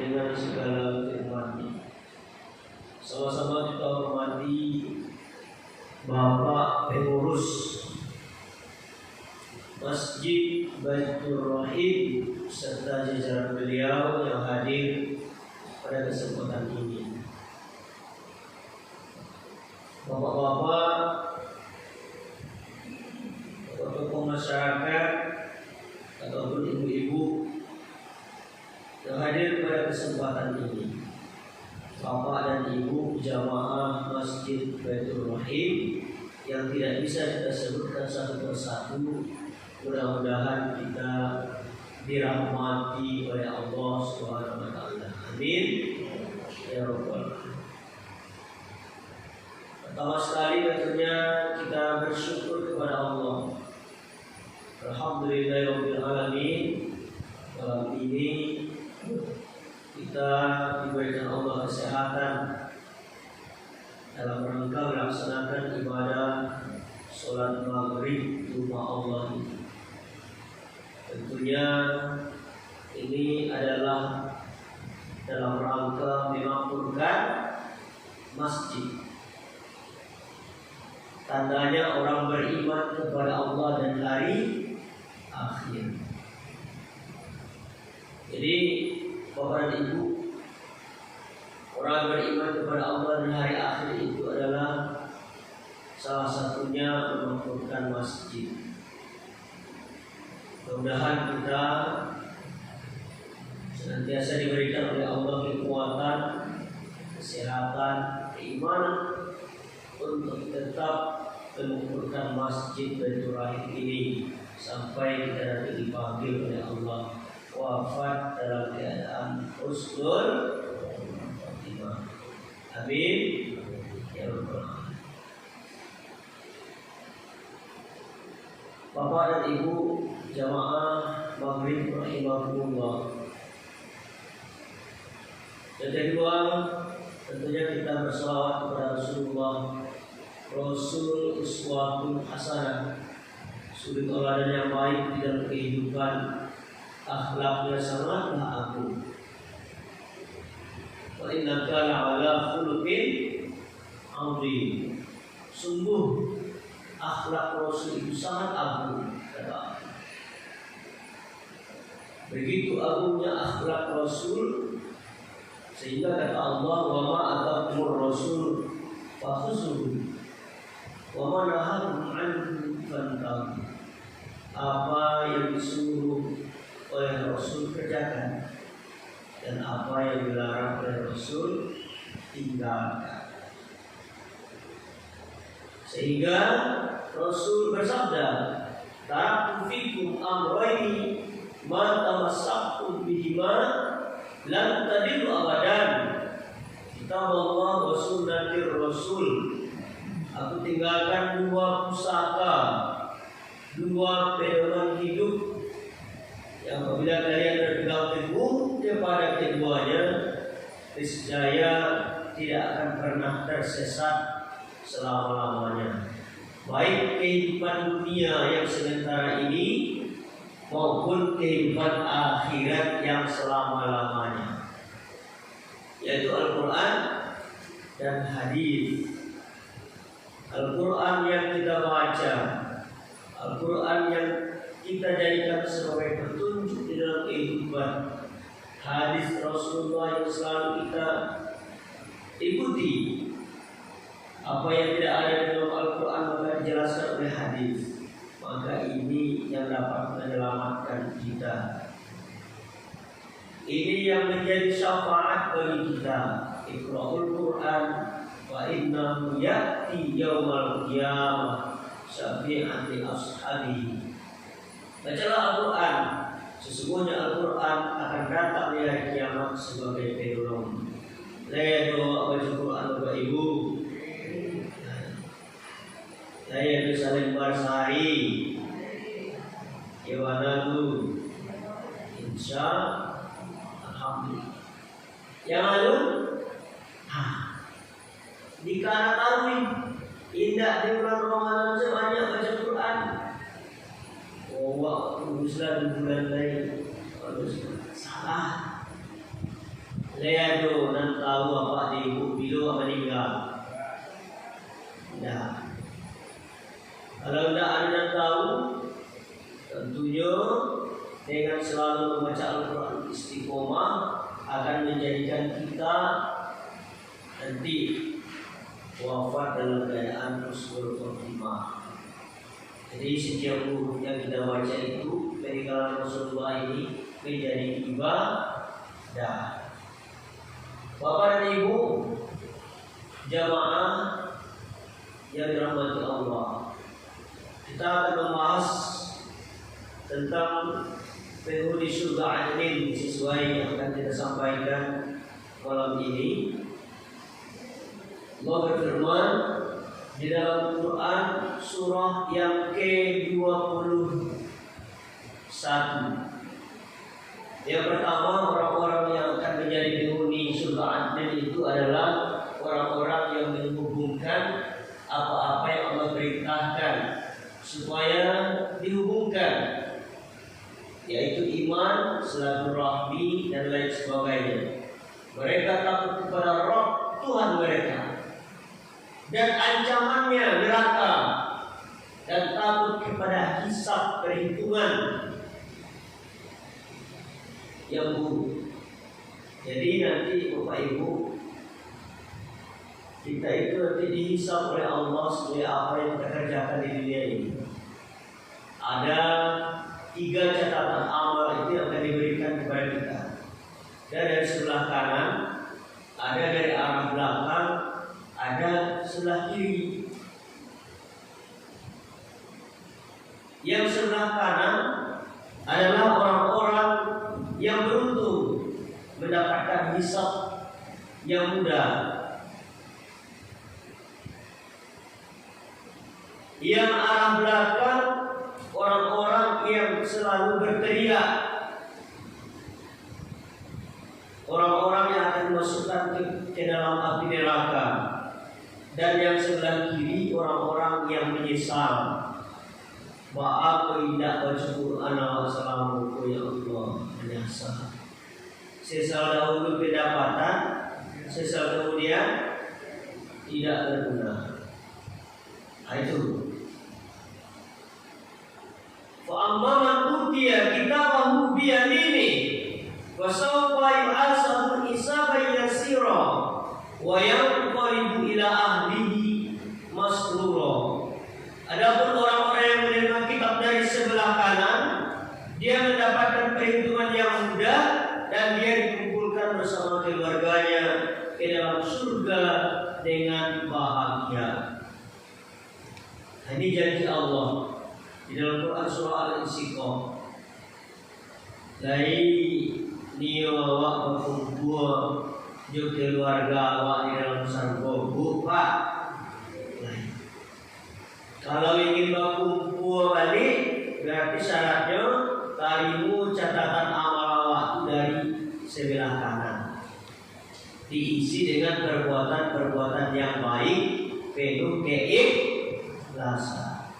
dengan segala firman-Nya. Sama-sama kita hormati Bapak pengurus Masjid Baitur Rahim serta jajaran beliau yang hadir pada kesempatan ini. Bapak-bapak, tokoh masyarakat ataupun ibu-ibu yang hadir pada kesempatan ini, bapak dan ibu jamaah Masjid Baitur Rahim yang tidak bisa kita sebutkan satu persatu, mudah-mudahan kita dirahmati oleh Allah Subhanahu wa taala. Amin ya rabbal alamin. Pertama sekali tentunya kita bersyukur kepada Allah. Alhamdulillahirabbil alamin. Malam ini kita diberikan Allah kesehatan dalam rangka melaksanakan ibadah sholat maghrib di rumah Allah ini. Tentunya ini adalah dalam rangka memakmurkan masjid. Tandanya orang beriman kepada Allah dan hari akhir. Jadi Bapak dan Ibu, orang beriman kepada Allah dan hari akhir itu adalah salah satunya memakmurkan masjid. Mudah-mudahan kita senantiasa diberikan oleh Allah kekuatan, kesehatan, keimanan untuk tetap memakmurkan masjid Baitur Rahim ini sampai kita nanti dipanggil oleh Allah wafat dalam keadaan husnul khotimah. Amin ya rabbal alamin. Bapak dan Ibu jamaah maghrib rahimakumullah. Yang kedua, tentunya kita berselawat kepada Rasulullah, Rasul uswatun hasanah, suri teladan yang baik di dalam kehidupan, akhlaknya sangatlah agung. Wa innaka la'ala khuluqin 'azim. Sungguh akhlak Rasul itu sangat agung, kata Allah. Begitu agungnya akhlak Rasul sehingga kata Allah, wa ma atakumur rasul fakhuzuhu wa ma nahakum anhu fantahu. Apa yang disuruh oleh Rasul kerjakan, dan apa yang dilarang oleh Rasul tinggalkan. Sehingga Rasul bersabda, taraktu fikum amrayni ma tamassaktum bihima lan tadillu abadan, kitab Allah wa sunnatir Rasul. Aku tinggalkan dua pusaka, dua pedoman hidup yang apabila kalian berpegang teguh kepada keduanya, niscaya tidak akan pernah tersesat selama-lamanya, baik kehidupan dunia yang sementara ini maupun kehidupan akhirat yang selama-lamanya, yaitu Al-Quran dan hadis. Al-Quran yang kita baca, Al-Quran yang kita jadikan sebagai petunjuk di dalam kehidupan, hadis Rasulullah yang selalu kita ikuti. Apa yang tidak ada di dalam Al-Quran maka dijelaskan oleh hadis. Maka ini yang dapat menyelamatkan kita. Ini yang menjadi syafaat bagi kita. Iqra'ul Quran wa innahu ya'ti yaumal qiyamah syafi'an li ashabihi. Bacalah Al-Quran. Sesungguhnya Al-Quran akan datang di hari kiamat sebagai penolong. Saya doa baca Quran Bapak Ibu. Saya bisa lembar sehari, gimana tuh? Insya Alhamdulillah. Yang lalu, di kana tarawih, indah di bulan Ramadan sebanyak baca Quran. Waktu Islam di bulan lain, salah. Leado nan tahu apa di ibu bila meninggal. Nah, kalau tidak ada yang tahu, tentunya dengan selalu membaca Al-Quran istiqomah akan menjadikan kita nanti wafat dalam keadaan husnul khotimah. Jadi setiap huruf yang kita baca itu peninggalan Rasulullah ini menjadi ibadah. Bapak dan Ibu jamaah yang dirahmati Allah, kita akan membahas tentang penghuni surga adnin sesuai yang akan kita sampaikan malam ini. Allah berfirman di dalam Quran surah yang ke-21. Yang pertama, orang-orang yang akan menjadi penghuni surga adnin itu adalah orang-orang yang menghubungkan apa-apa yang Allah perintahkan supaya dihubungkan, yaitu iman, silaturahmi dan lain sebagainya. Mereka takut kepada Rabb Tuhan mereka dan ancamannya neraka, dan takut kepada hisab perhitungan yang buruk. Jadi nanti Bapak Ibu, kita itu nanti dihisab oleh Allah sesuai apa yang kita kerjakan di dunia ini. Ada 3 catatan amal itu yang akan diberikan kepada kita. Dan dari sebelah kanan, ada dari arah belakang, ada sebelah kiri. Yang sebelah kanan adalah orang-orang yang beruntung mendapatkan hisab yang mudah. Yang arah belakang orang-orang yang selalu berteriak, orang-orang yang akan dimasukkan ke dalam api neraka. Dan yang sebelah kiri orang-orang yang menyesal. Aku tidak baca Quran wassalamualaikum ya Allah, menyesal. Sesal dahulu pendapatan, sesal kemudian tidak berguna. Itu. Fa amma man utiya kitabahu bi yamini wa sawfa yu'asabu hisaban yasira wa yanqalibu ila ahlihi masrura. Adapun orang-orang yang menerima kitab dari sebelah kanan, dia mendapatkan perhitungan yang mudah dan dia dikumpulkan bersama keluarganya ke dalam surga dengan bahagia. Ini janji Allah di dalam Quran surah Al-Insyiqaq. Dari niyo awak berkumpul jo keluarga awak di dalam surga, Pak. Kalau ingin berkumpul balik, berarti syaratnya tarimu catatan amal awak itu dari sebelah kanan, diisi dengan perbuatan-perbuatan yang baik, penuh keikhlasan.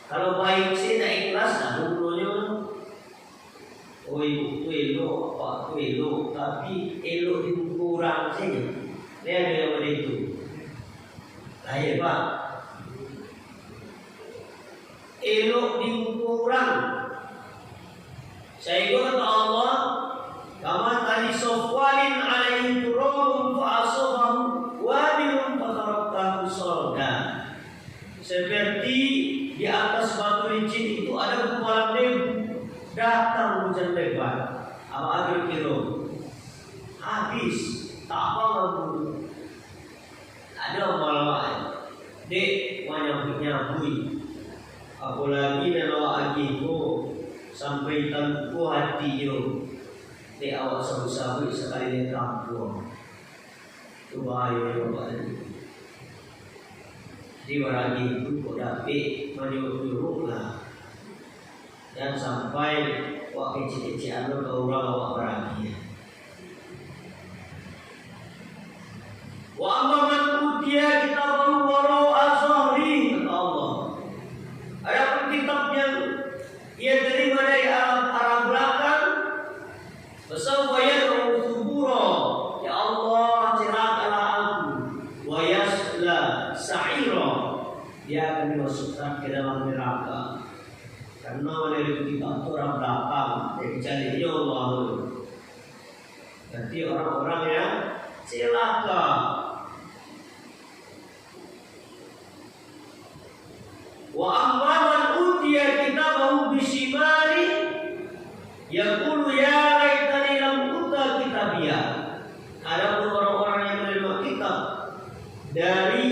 Kalau baik sih tidak ikhlas, nah dulunya, oh ibu elok, pak elok, tapi elok dikurang saja. Dia ada yang begitu. Lahir Pak. Elok dikurang. Saya kata Allah, kama tali sofwalin alaihi turabun fa asabahu wabilun fatarakahu salda. Seperti di atas batu licin itu ada gumpalan debu, datang hujan lebat, apa akhir kilo habis, tak apa mampu. Ada malam dek nyambui. Apalagi kalau agiku sampai tanpa hati yo, di awak sabu-sabu sekali dia kampung, itu bahaya banget. Jadi orang itu kok dapat menyuruh lah, dan sampai waktu kecil-kecilan lo ke orang awak berani. Wa amman utiya kitabahu wara'a zahri, kata Allah. Adapun kitab yang ia terima dari arah belakang, fasawfa yad'u thubura, akan dimasukkan ke dalam neraka. Karena menurut kita orang belakang, jadi jadinya Allah. Nanti orang-orang yang celaka. Wa amma man utiya kitabahu bisimali yaqulu ya laitani lam uta kitabiyah. Adapun orang-orang yang menerima kitab dari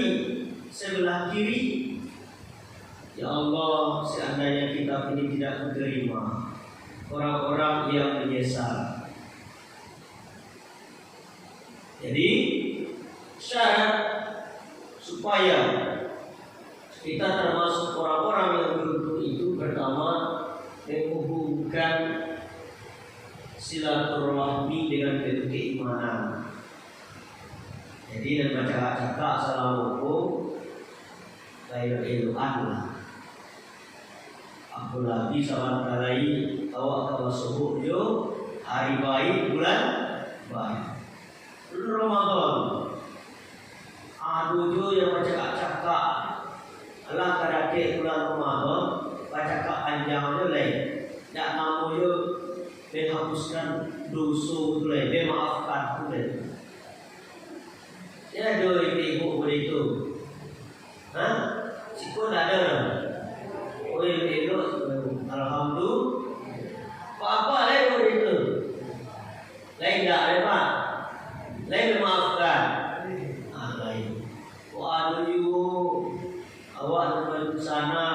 sebelah kiri, ya Allah, seandainya kitab ini tidak diterima, orang-orang yang menyesal. Jadi syarat supaya kita termasuk orang-orang yang beruntung itu pertama menghubungkan silaturahmi dengan keimanan. Jadi dan baca-baca assalamualaikum khairul ilmuan. Aku lagi salam kalai awak kawa subuh jo hari baik bulan baik. Ramadan aduh jo yang baca-baca Allah kadake bulan Ramadan baca panjang jo lain. Tak mau jo menghapuskan dosa tu lain, memaafkan tu lain. Ya do ibu begitu. Hah? Sikut ada. Oh itu alhamdulillah. Apa lain begitu? Lain tak ada Pak. Lain memaafkan. Lain. Wah you awak ke sana,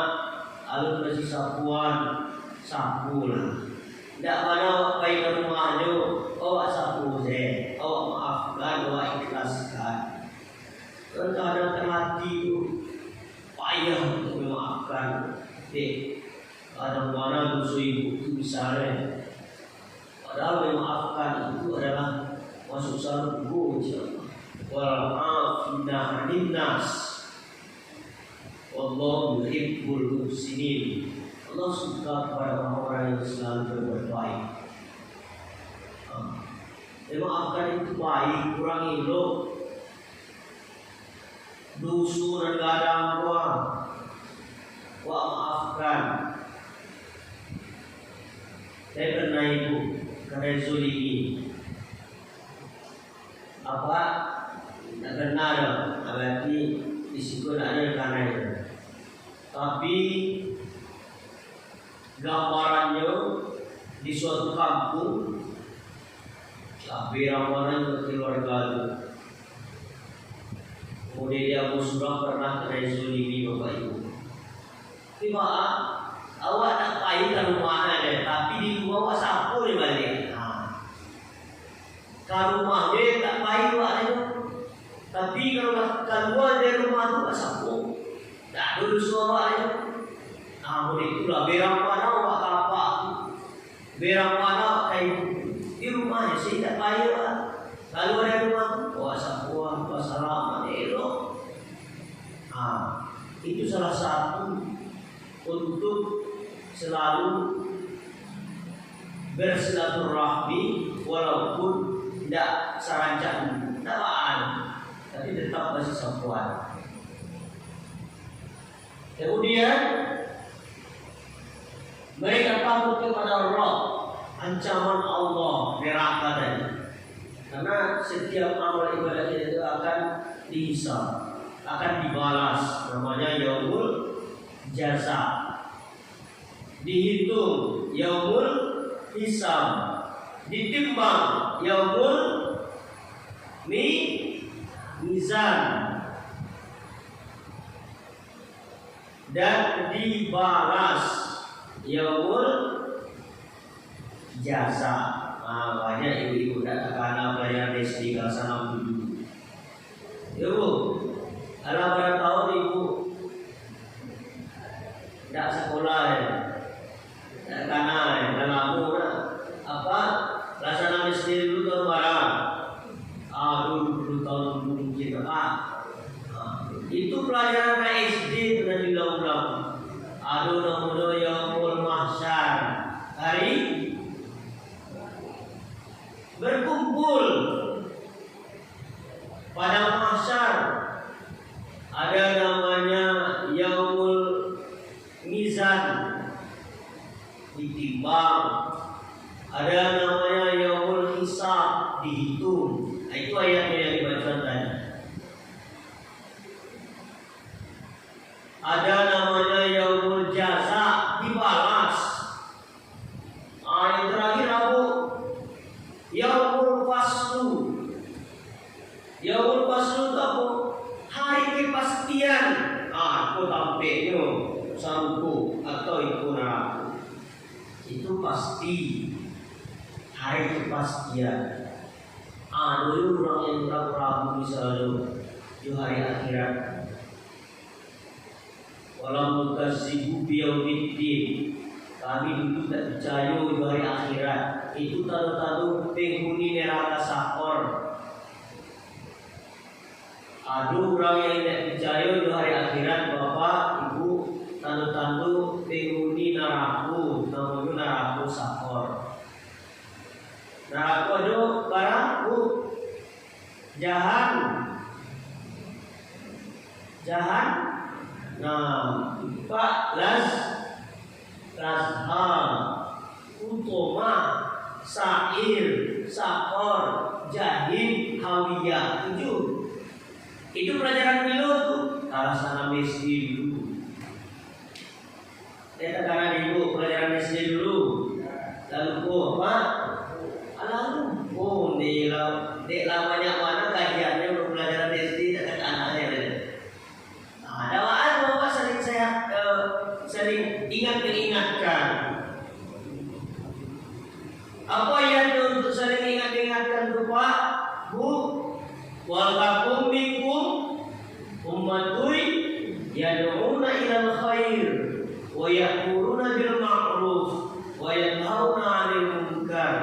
alun bersih sapuan, sapu lah. Tidak mana baik ke rumah tu, awak sapu je, awak maafkan, awak ikhlaskan. Kadang-kadang terhati tu payah untuk memaafkan. Kadang-kadang dosa ibu tu misalnya, padahal memaafkan itu adalah masuk surga insya-Allah. Wal afina 'anil nas. Wallahu yuhibbul muhsinin. Allah suka kepada orang-orang yang selalu berbuat baik. Memaafkan itu baik, kurang elok. Dusu dan gadang doang. Wah maafkan. Saya pernah ibu karena zulimi. Apa? Tak kena dah. Berarti risiko tak ada karena itu. Tapi gambarannya di suatu kampung, tapi ramalan ke keluarga itu. Kemudian dia sudah pernah kena zulimi bapak ibu. Tiba awak tak payah ke rumah dia, tapi di rumah awak sapu dia balik. Ke rumah dia tak payah awak dia. Tapi kalau keluar dari rumah tu awak sapu. Tak dulu suara dia. Namun itulah berang mana awak apa? Berang mana kayu di rumahnya sih tak payah. Kalau ada rumah tu awak sapu, awak salam, elok. Itu salah satu untuk selalu bersilaturahmi walaupun tidak serancang tawaan, tapi tetap masih sapuan. Kemudian mereka takut kepada Allah, ancaman Allah, neraka tadi. Karena setiap amal ibadah itu akan dihisab, akan dibalas. Namanya yaumul jaza. Dihitung yaumul hisab, ditimbang yaumul mizan, dan dibalas yaumul jasa. Banyak ibu-ibu tak karena pelajaran SD kelas 6 dulu. Ibu, kalau pada tahun ibu tak sekolah tak karena dalam apa kelas 6 SD dulu tahun barang. Dulu tahun mungkin itu pelajaran SD sudah diulang-ulang. Namanya yaumul mahsyar, hari berkumpul pada mahsyar. Ada namanya yaumul ditimbang. Ada namanya yaumul hisab, dihitung. Nah, itu ayatnya yang dibaca tadi. Ada namanya yaumul jaza, dibalas. Yang terakhir apa? Yaumul faslu. Yaumul faslu itu apa? Hari kepastian. Aku tampilnya sangku atau itu neraka. Itu pasti. Hari kepastian. Dulu orang yang ragu misalnya di hari akhirat. Walau mukazibu biyaumiddin. Kami dulu tak percaya di hari akhirat. Itu tahu-tahu penghuni neraka sakor. Ada orang yang tidak percaya di hari akhirat, bapak, ibu, tahu-tahu penghuni neraka, namanya neraka sakor. Neraka itu barangku jahat. Nah, Pak Lazha, Utoma, Sa'ir, Sakor, Jahim, Hawiyah. 7. Itu pelajaran dulu tuh. Alasan SD dulu. Kita karena ibu pelajaran SD dulu. Lalu apa? Lalu dek lamanya mana kajiannya untuk pelajaran SD dan anaknya. Dawaan bapak sering ingatkan. Apa yang untuk sering ingatkan tuh Pak, Bu? Wal takum minkum ummatun yad'una ilal khair wa ya'muruna bil ma'ruf wa yanhauna 'anil munkar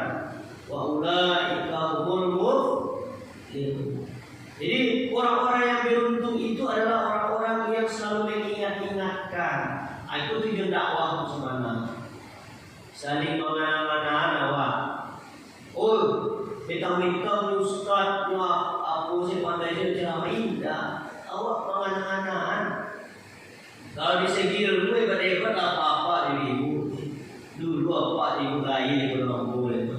wa ulaika humul muflihun. Jadi orang-orang yang beruntung itu adalah orang-orang yang selalu mengingatkan. Itu tujuan dakwah sebenarnya. Saling mengenal-mengenal awak. Kita minta Ustaz aku sih pandai ceramah indah. Awak mengenal-mengenal. Kalau di segi ilmu hebat-hebat apa-apa ibu. Dulu apa ibu lain belum boleh.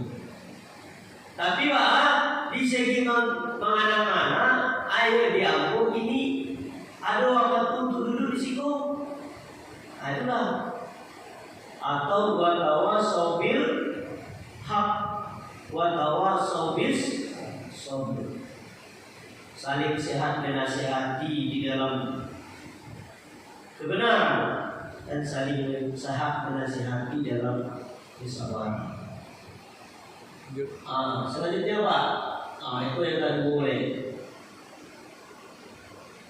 Tapi Pak, di segi mengenal-mengenal, ayo diambil ini ada waktu untuk duduk di situ. Itulah. Atau watawasau bil haq watawasau bis sabr. Saling sehat menasihati di dalam kebenaran dan saling sehat menasihati dalam kesabaran. Selanjutnya Pak, itu yang akan boleh.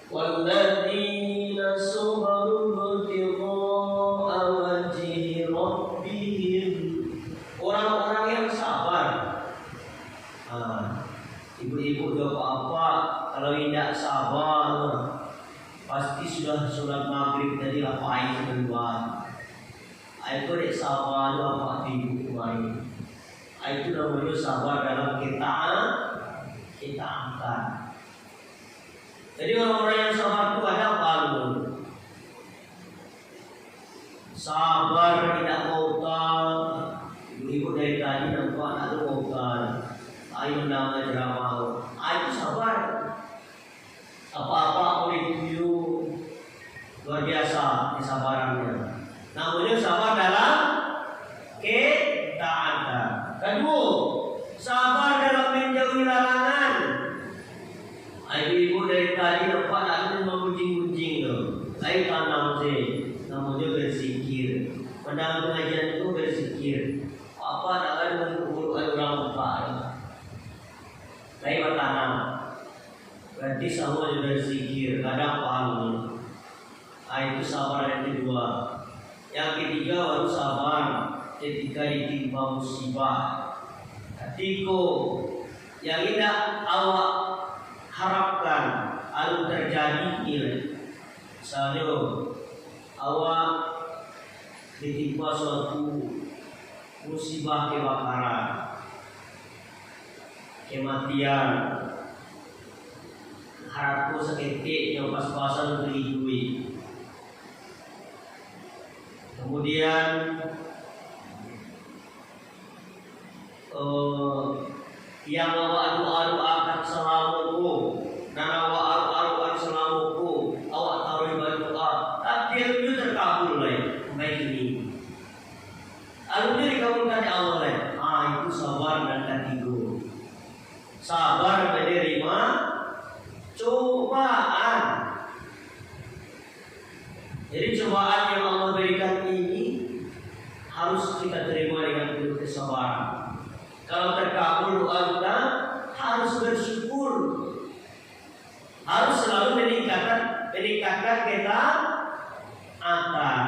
Walladzina sabaru ibtigha'a wajhi rabbihim. Orang-orang yang sabar. Ibu-ibu jawab apa? Kalau tidak sabar, pasti sudah sholat maghrib tadi lapain keluar. Itu dek sabar apa ibu kemarin. Itu namanya sabar dalam kita angkat. Jadi orang-orang yang sabar itu ada apa? Sabar tidak mautan. Ibu-ibu dari tadi nampak ada mautan. Ayo nama ceramah. Itu sabar. Apa-apa boleh ditiru. Luar biasa kesabarannya. Namanya sabar dalam ketaatan. Kedua, sabar dalam menjauhi larangan. Ibu-ibu dari tadi nampak ada mengunjing-unjing tu. Ayo tanam sih, namanya berzikir. Mendalam pengajian itu berzikir. Apa tak ada mengumpul orang lupa. Ayo tanam. Berarti sama juga berzikir. Kadang pahala. Itu sabar yang kedua. Yang ketiga baru sabar ketika ditimpa musibah. Ketika yang tidak awak harapkan lalu terjadi misalnya awak ditimpa suatu musibah kebakaran, kematian, harapku seketik yang pas-pasan untuk hidup. Kemudian yang awak doa-doakan selamuku, dan awak aru-arukan selamuku, awak taruh ibadah doa, tapi itu terkabul baik ini. Alumni dikabulkan oleh Allah itu sabar dan ketiga. Sabar menerima cobaan. Jadi cobaan yang Allah berikan ini harus kita terima dengan penuh kesabaran. Kalau terkabul doa kita harus bersyukur. Harus selalu meningkatkan kita akan.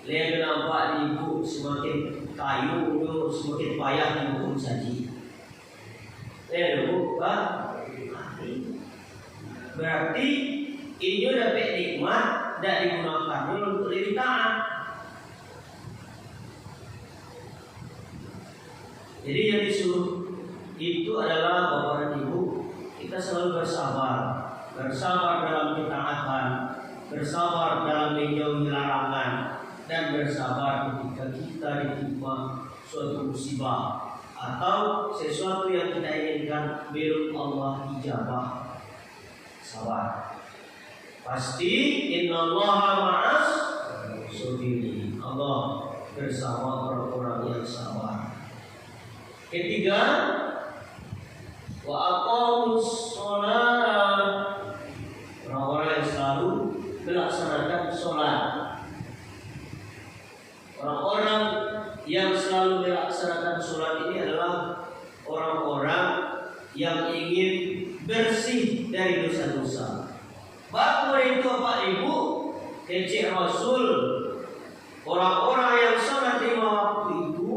Lihat nampak ibu semakin kayu, semakin payah dihukum saji. Lihat ibu, berarti ini dapat nikmat dan digunakannya untuk diri taat. Jadi yang disuruh itu adalah bapak dan ibu, kita selalu bersabar dalam ketaatan, bersabar dalam menjauhi larangan, dan bersabar ketika kita ditimpa suatu musibah atau sesuatu yang kita inginkan belum Allah ijabah. Sabar. Pasti innallaha ma'as sabirin. Allah bersama orang-orang yang sabar. Ketiga, wa aqamus shalah. Orang-orang yang selalu melaksanakan sholat. Orang-orang yang selalu melaksanakan sholat ini adalah orang-orang yang ingin bersih dari dosa-dosa. Bapak itu Bapak Ibu, kecil Rasul, orang-orang yang sholat lima waktu itu,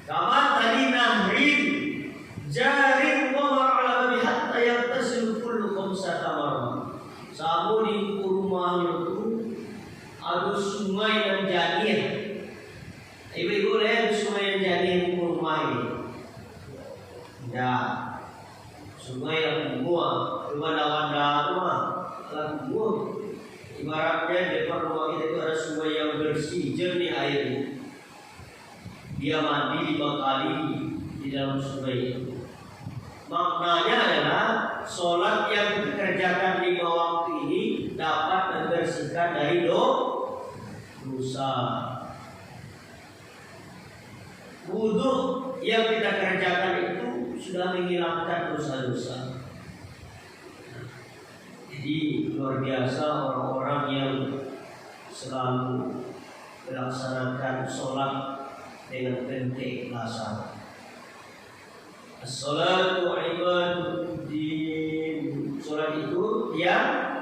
kamat tadi nahrin, jarin wa ma'ala bihatta yang tasil kullu khamsata marah. Sabu di rumah itu ada sungai dan janir. Ibu-ibu lihat sungai dan janir di rumah ini. Ya, sungai yang bunga, wanda-wanda rumah, lalu bunga. Ibaratnya di depan rumah kita itu ada sungai yang bersih, jernih airnya. Dia mandi dibekali di dalam sungai itu. Maknanya adalah sholat yang dikerjakan lima waktu ini dapat membersihkan dari dosa. Wudhu yang kita kerjakan itu sudah menghilangkan dosa-dosa. Jadi luar biasa orang-orang yang selalu melaksanakan sholat dengan penuh keikhlasan. As-salatu ibaduddin. Sholat itu yang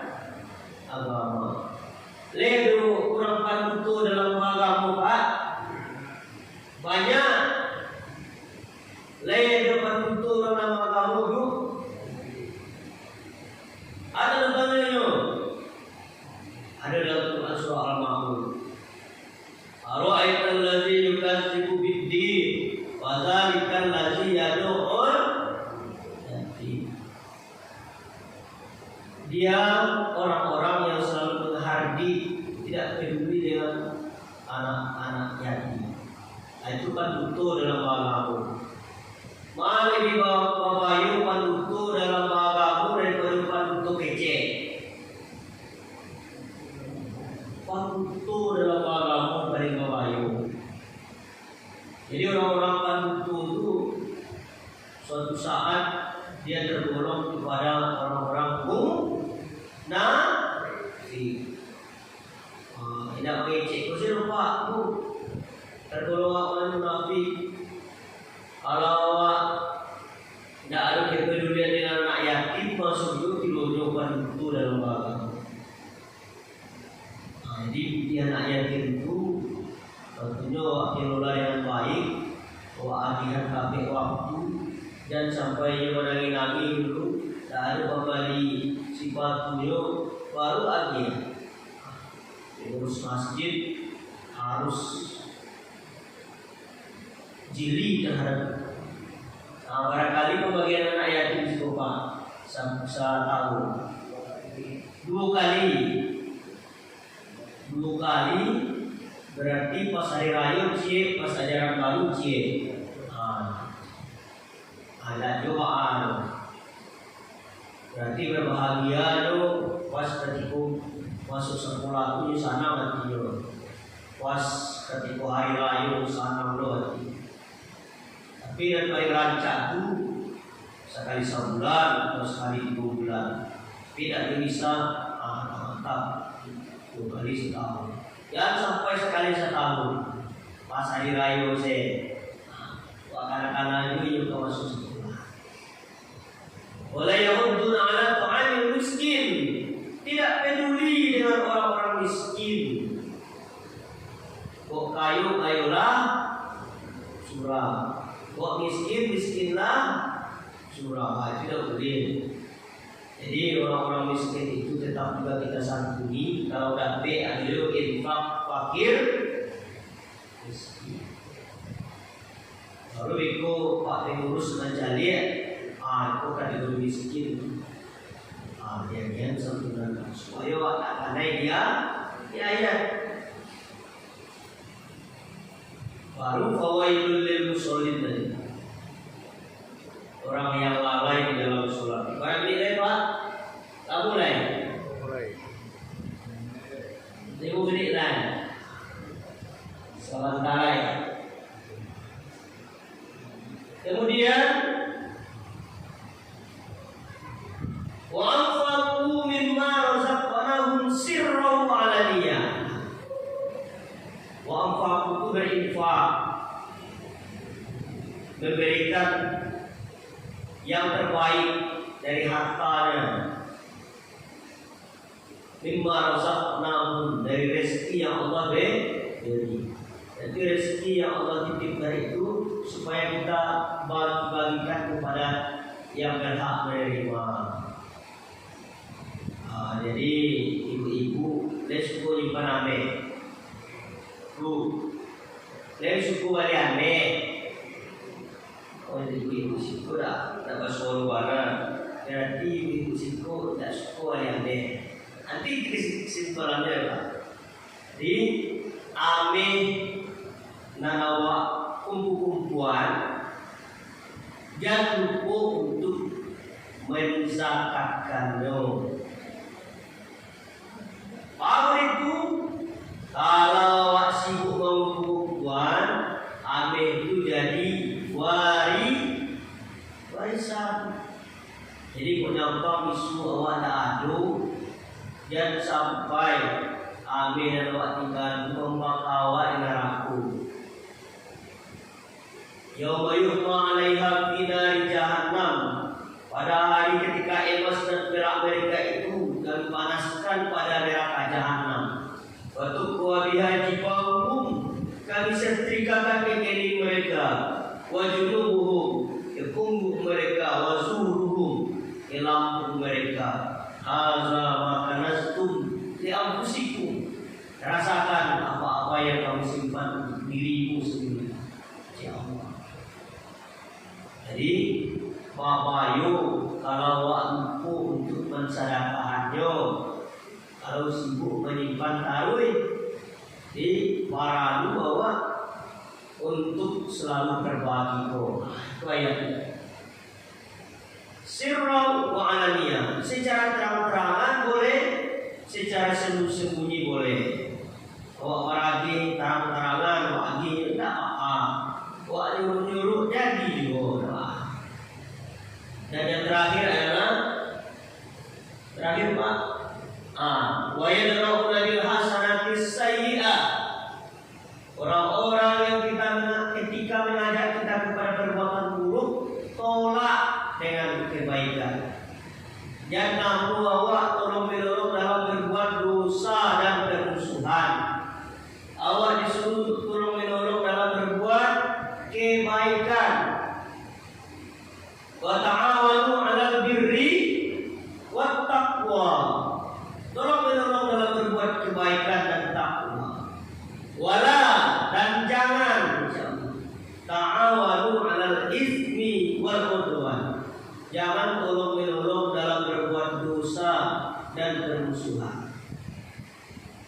agama. Ledu kurang pantu dalam agama Pak. Banyak. Ledu pantu dalam agama itu. Ada tentangnya. Ada dalam Quran surah Al-Ma'un. Ara'aital ladzi yukadzibu bid-din wa dzalikal ladzi yad'ul yatim. Dia orang-orang yang selalu menghardi, tidak peduli dengan anak-anak yatim. Itu kan betul dalam agama. Mari di babayu pandutu dalam agama daripada pandutu kece. Pandutu dalam agama paling babayu. Jadi orang-orang pandutu itu suatu saat dia tergolong kepada orang-orang munafik. Tidak kece, kau lupa tu tergolong orang munafik. Kalau tidak ada kepedulian dengan anak yatim, masuk itu dilonjokkan itu dalam agama. Jadi di anak yatim itu tentunya kelola yang baik, adihan kabeh waktu, dan sampai menangi-nangi dulu, tidak ada kembali sifatnya, baru akhir. Urus masjid harus jeli terhadap. Barangkali pembagian anak yatim di Pak saya tahu 2 kali Berarti pas hari raya cie, pas ajaran baru cie. Ada doa. Berarti berbahagia lo pas ketika masuk sekolah tu sana hati lo. Pas ketika hari raya sana lo hati. Tapi yang paling rancak tu sekali sebulan atau sekali 2 bulan. Tidak bisa mantap 2 kali setahun. Ya sampai sekali setahun. Pas hari raya kanak-kanak itu juga masuk sekolah. Wala yahuddun ala ta'amil miskin. Tidak peduli dengan orang-orang miskin. Kok kayu-kayulah surah. Kok miskinlah surah. Tidak boleh. Jadi orang-orang miskin itu tetap juga kita santuni. Kalau dapat adil infak fakir miskin. Lalu itu Pak pengurus menjadi itu kategori miskin. Dia santunan supaya pandai dia ya. Baru fawailul lil musallin tadi. Orang yang lalai di dalam sholat. Baik ini Pak, tak mulai. Tengok menit lain. Sementara ya. Kemudian wa anfaqu mimma razaqnahum sirran wa alaniyah. Wa anfaqu berinfak, memberikan yang terbaik dari hartanya. Mimma razaqnahum, dari rezeki yang Allah beri. Jadi rezeki yang Allah titipkan itu supaya kita bagi-bagikan kepada yang berhak menerima. Jadi ibu-ibu les suku nyimpan ame, les suku bali ame. Oh ibu-ibu siku dah bersuara warna. Berarti ibu siku dah suku bali ame. Nanti kesimpulannya Pak. Jadi ame nanawa kumpulan jangan lupa untuk menzakatkannya. Apa itu? Kalau sibuk mengumpulkan, ame itu jadi warisan. Jadi penyambang isu awak tak ada, jangan sampai ame dan awak tinggal membakawa neraku. Yauma yuhma 'alaiha fi nari jahannam. Pada hari ketika emas dan perak mereka itu dan panaskan pada neraka jahanam. Wa tuqwa biha jibahum, kami setrikakan kaki mereka. Wa junubuhum, ke punggung mereka. Wa zuhuruhum, ke lambung mereka. Hadza ma kanastum li anfusikum. Rasakan apa-apa yang kamu simpan untuk dirimu sendiri. Ya Allah. Jadi Bapak kalau mampu untuk mensedekahkannya, kalau sibuk menyimpan taruh di para bahwa untuk selalu berbagi itu ayatnya. Sirra wa alaniyah, secara terang-terangan boleh, secara sembunyi boleh. Awak beragi terang-terangan, bagi tidak apa. Awak nyuruh jadi juga. Dan yang terakhir adalah Pak. Wa yadra'u ladil hasanatis sayyi'ah. Orang-orang yang ketika mengajak kita kepada perbuatan buruk, tolak dengan kebaikan. Jangan awak tolong-menolong dalam berbuat dosa dan permusuhan. Awak disuruh tolong-menolong dalam berbuat kebaikan. Wa ta'awanu 'alal birri wat taqwa. Tolong-menolong dalam berbuat kebaikan dan takwa. Wala, dan jangan ta'awanu 'alal ismi wal 'udwan. Jangan tolong-menolong dalam berbuat dosa dan permusuhan.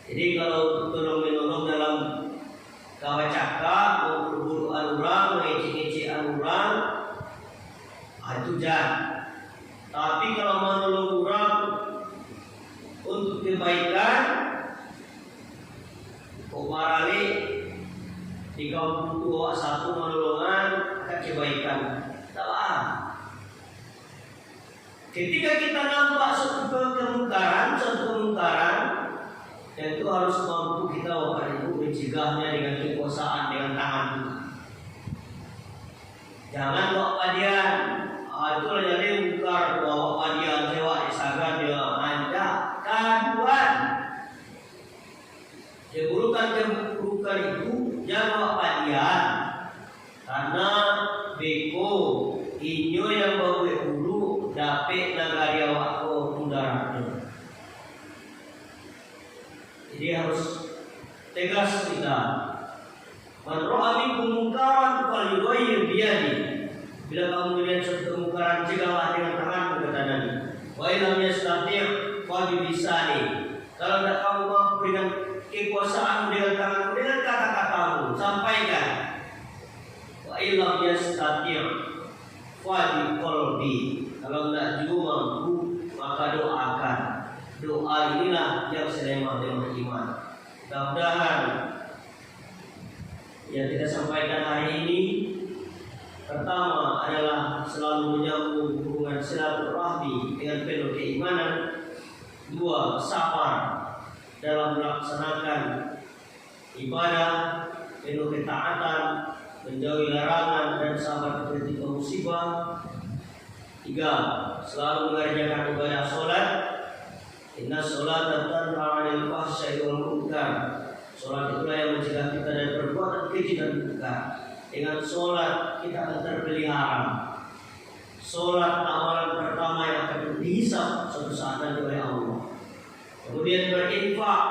Jadi kalau tolong-menolong dalam kawa cakap, berburu orang, mengecek-ngecek orang, itu jahat. Tapi kalau menolong orang untuk kebaikan, kok marali di kaum tua satu menolongan kebaikan, tak apa. Ketika kita nampak suatu kemungkaran, dan itu harus mampu kita waktu itu mencegahnya dengan kekuasaan, dengan tangan kita. Jangan bawa padian, itu jadi mungkar, bawa padian sewa isagan dia anda kaduan. Keburukan itu jangan bawa padian, karena beko inyo yang bawa bulu dapet nagari awak ko mudaratnya. Jadi harus tegas kita. Man ra'a minkum munkaran falyughayyir biyadihi. Bila kamu melihat suatu kemungkaran, cegahlah dengan tanganmu, kata Nabi. Wa illam yastati' fa bi lisani. Kalau tidak kamu mampu dengan kekuasaanmu, dengan tanganmu, dengan kata-katamu, sampaikan. Wa illam yastati' fa bi qalbi. Kalau tidak juga mampu, maka doakan. Doa inilah yang selema dengan iman. Mudah-mudahan yang kita sampaikan hari ini, pertama adalah selalu menyambung hubungan silaturahmi dengan penuh keimanan. Dua, sabar dalam melaksanakan ibadah, penuh ketaatan, menjauhi larangan dan sabar ketika musibah. Tiga, selalu mengerjakan ibadah sholat. Inna sholata tanha 'anil fahsya'i wal munkar. Sholat itulah yang mencegah kita dari perbuatan keji dan munkar. Dengan sholat kita akan terpelihara. Sholat amalan pertama yang akan dihisab suatu saat nanti oleh Allah. Kemudian berinfak,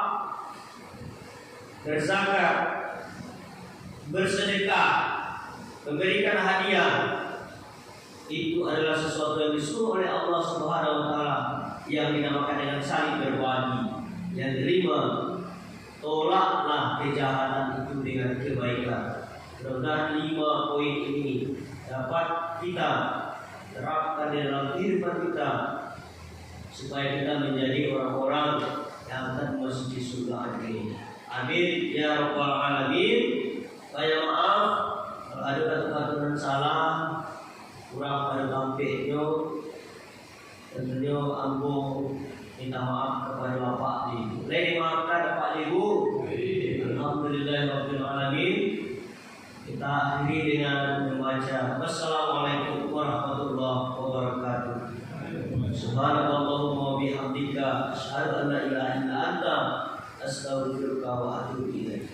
berzakat, bersedekah, memberikan hadiah. Itu adalah sesuatu yang disuruh oleh Allah Subhanahu wa taala, yang dinamakan dengan saling berbagi. Yang kelima, tolaklah kejahatan itu dengan kebaikan. Mudah-mudahan 5 poin ini dapat kita terapkan di dalam kehidupan kita, supaya kita menjadi orang-orang yang akan memasuki surga ini. Amin ya rabbal alamin. Saya maaf kalau ada kata-kata yang salah, kurang pada tampilnya. Tentunya ambo minta maaf kepada Bapak Ibu. Boleh dimaafkan Bapak Ibu. Alhamdulillahirabbil alamin. Kita akhiri dengan membaca Wassalamualaikum warahmatullahi wabarakatuh. Subhanallahumma wa bihamdika asyhadu an la ilaha illa anta astaghfiruka wa atubu ilaik.